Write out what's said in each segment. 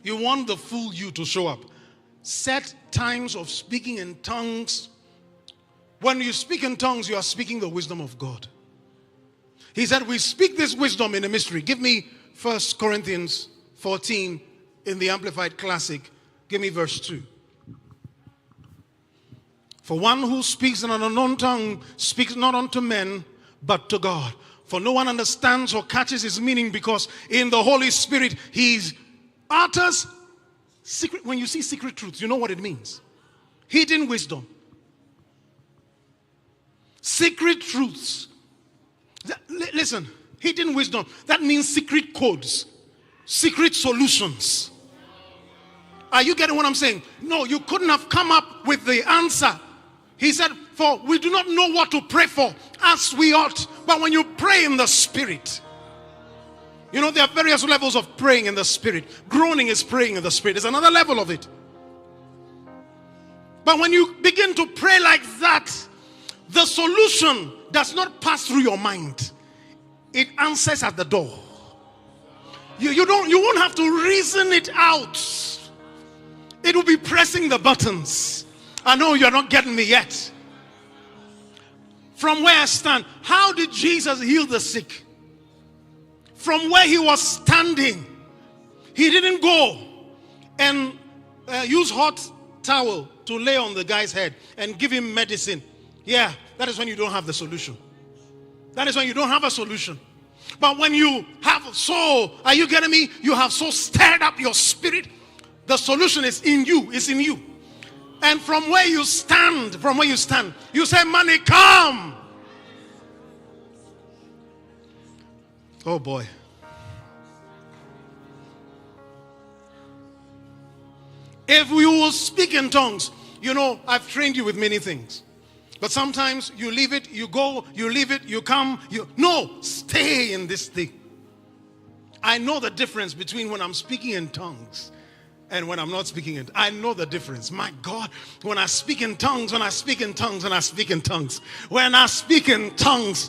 You want the full you to show up. Set times of speaking in tongues. When you speak in tongues, you are speaking the wisdom of God. He said, we speak this wisdom in a mystery. Give me 1 Corinthians 14 in the Amplified Classic. Give me verse 2. For one who speaks in an unknown tongue speaks not unto men, but to God. For no one understands or catches his meaning, because in the Holy Spirit he utters secret. When you see secret truths, you know what it means. Hidden wisdom. Secret truths. Listen, hidden wisdom. That means secret codes. Secret solutions. Are you getting what I'm saying? No, you couldn't have come up with the answer. He said, for we do not know what to pray for as we ought. But when you pray in the Spirit, you know, there are various levels of praying in the Spirit. Groaning is praying in the Spirit. There's another level of it. But when you begin to pray like that, the solution does not pass through your mind. It answers at the door. You won't have to reason it out. It will be pressing the buttons. I know you're not getting me yet. From where I stand, how did Jesus heal the sick? From where he was standing. He didn't go and use hot towel to lay on the guy's head and give him medicine. Yeah, that is when you don't have the solution. That is when you don't have a solution. But when you have so, are you getting me? You have so stirred up your spirit. The solution is in you. It's in you. And from where you stand, you say, money, come. Oh boy. If we will speak in tongues, you know, I've trained you with many things. But sometimes you leave it, you go, you leave it, you come, no, stay in this thing. I know the difference between when I'm speaking in tongues and when I'm not speaking it. I know the difference. My God, when I speak in tongues, when I speak in tongues,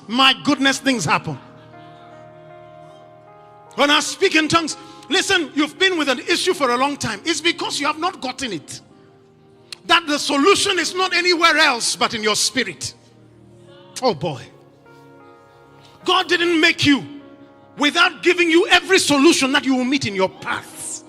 my goodness, things happen. When I speak in tongues, listen, you've been with an issue for a long time. It's because you have not gotten it. That the solution is not anywhere else but in your spirit. Oh boy. God didn't make you without giving you every solution that you will meet in your path.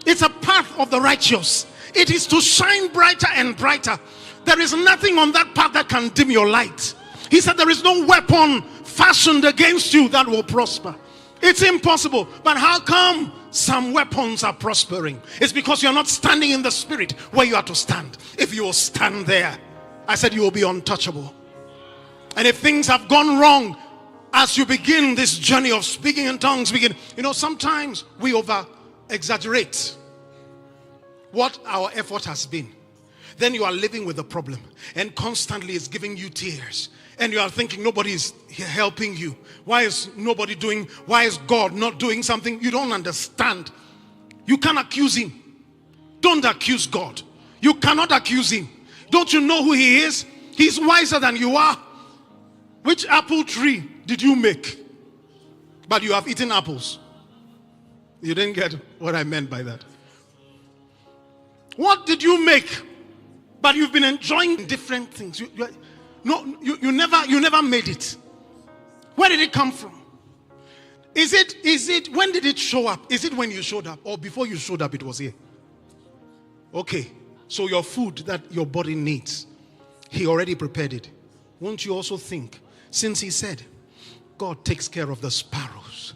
It's a path of the righteous. It is to shine brighter and brighter. There is nothing on that path that can dim your light. He said there is no weapon fashioned against you that will prosper. It's impossible. But how come some weapons are prospering? It's because you're not standing in the spirit where you are to stand. If you will stand there, I said you will be untouchable. And if things have gone wrong as you begin this journey of speaking in tongues, sometimes we over exaggerate what our effort has been. Then you are living with the problem, and constantly it's giving you tears, and you are thinking nobody is helping you. Why is God not doing something? You don't understand. You can't accuse him. Don't accuse God. You cannot accuse him. Don't you know who he is? He's wiser than you are. Which apple tree did you make? But you have eaten apples. You didn't get what I meant by that. What did you make? But you've been enjoying different things. You never made it. Where did it come from? Is it when did it show up? Is it when you showed up, or before you showed up it was here? Okay, so your food that your body needs, he already prepared it. Won't you also think, since he said God takes care of the sparrows?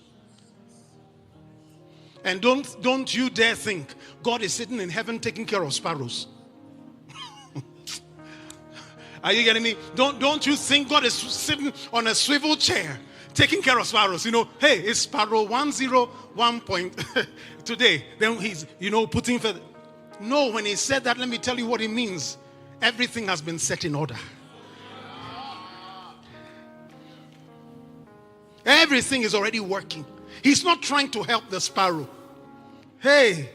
And don't you dare think God is sitting in heaven taking care of sparrows. Are you getting me? Don't you think God is sitting on a swivel chair taking care of sparrows? Hey, it's sparrow 101 point today. Then he's, putting feather. No, when he said that, let me tell you what it means. Everything has been set in order. Everything is already working. He's not trying to help the sparrow. Hey,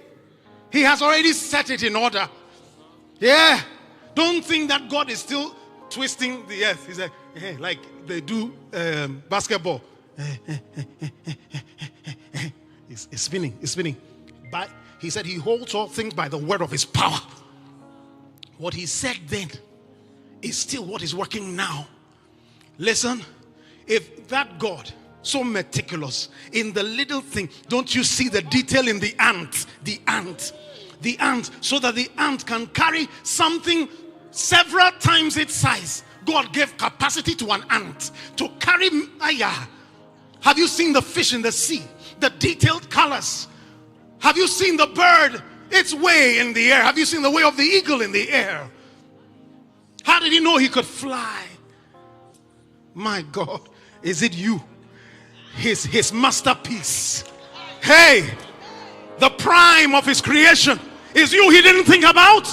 he has already set it in order. Yeah. Don't think that God is still twisting the earth. He's like they do basketball. It's spinning. But He said he holds all things by the word of his power. What he said then is still what is working now. Listen, if that God, so meticulous in the little thing, don't you see the detail in the ant? The ant, so that the ant can carry something several times its size. God gave capacity to an ant to carry. Have you seen the fish in the sea? The detailed colors. Have you seen the bird, its way in the air? Have you seen the way of the eagle in the air? How did he know he could fly? My God, is it you? His masterpiece. Hey, the prime of his creation is you he didn't think about.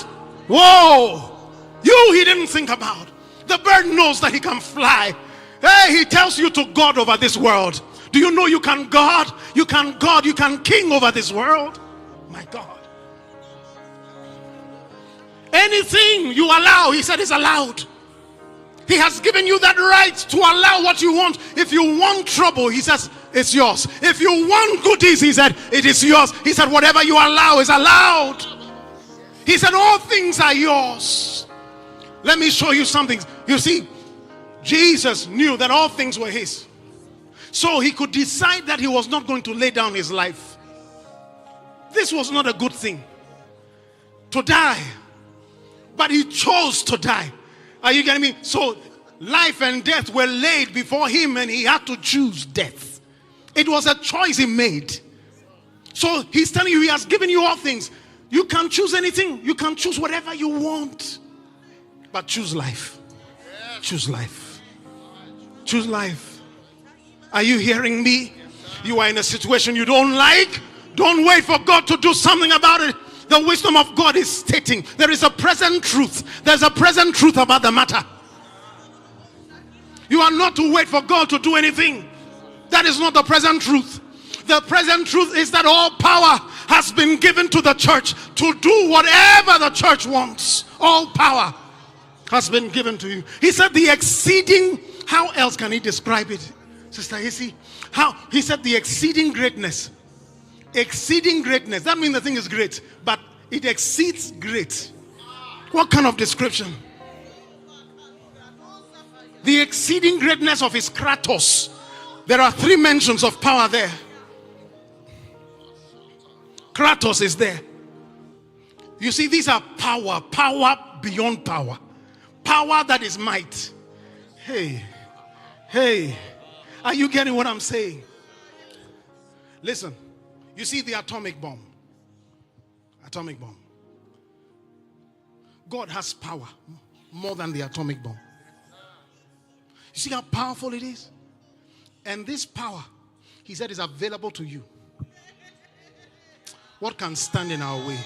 Whoa, you he didn't think about. The bird knows that he can fly. Hey, he tells you to God over this world. Do you know you can God? You can God, you can king over this world. My God. Anything you allow, he said, is allowed. He has given you that right to allow what you want. If you want trouble, he says, it's yours. If you want goodies, he said, it is yours. He said, whatever you allow is allowed. He said, all things are yours. Let me show you something. You see, Jesus knew that all things were his. So he could decide that he was not going to lay down his life. This was not a good thing, to die. But he chose to die. Are you getting me? So life and death were laid before him and he had to choose death. It was a choice he made. So he's telling you he has given you all things. You can choose anything. You can choose whatever you want. But choose life. Choose life. Choose life. Are you hearing me? You are in a situation you don't like. Don't wait for God to do something about it. The wisdom of God is stating there is a present truth. There's a present truth about the matter. You are not to wait for God to do anything. That is not the present truth. The present truth is that all power has been given to the church to do whatever the church wants. All power has been given to you. He said the exceeding, how else can he describe it, Sister Issy? How? He said the exceeding greatness. Exceeding greatness. That means the thing is great, but it exceeds great. What kind of description? The exceeding greatness of his Kratos. There are 3 mentions of power there. Kratos is there. You see, these are power. Power beyond power. Power that is might. Hey. Are you getting what I'm saying? Listen. You see the atomic bomb. Atomic bomb. God has power more than the atomic bomb. You see how powerful it is? And this power, he said, is available to you. What can stand in our way?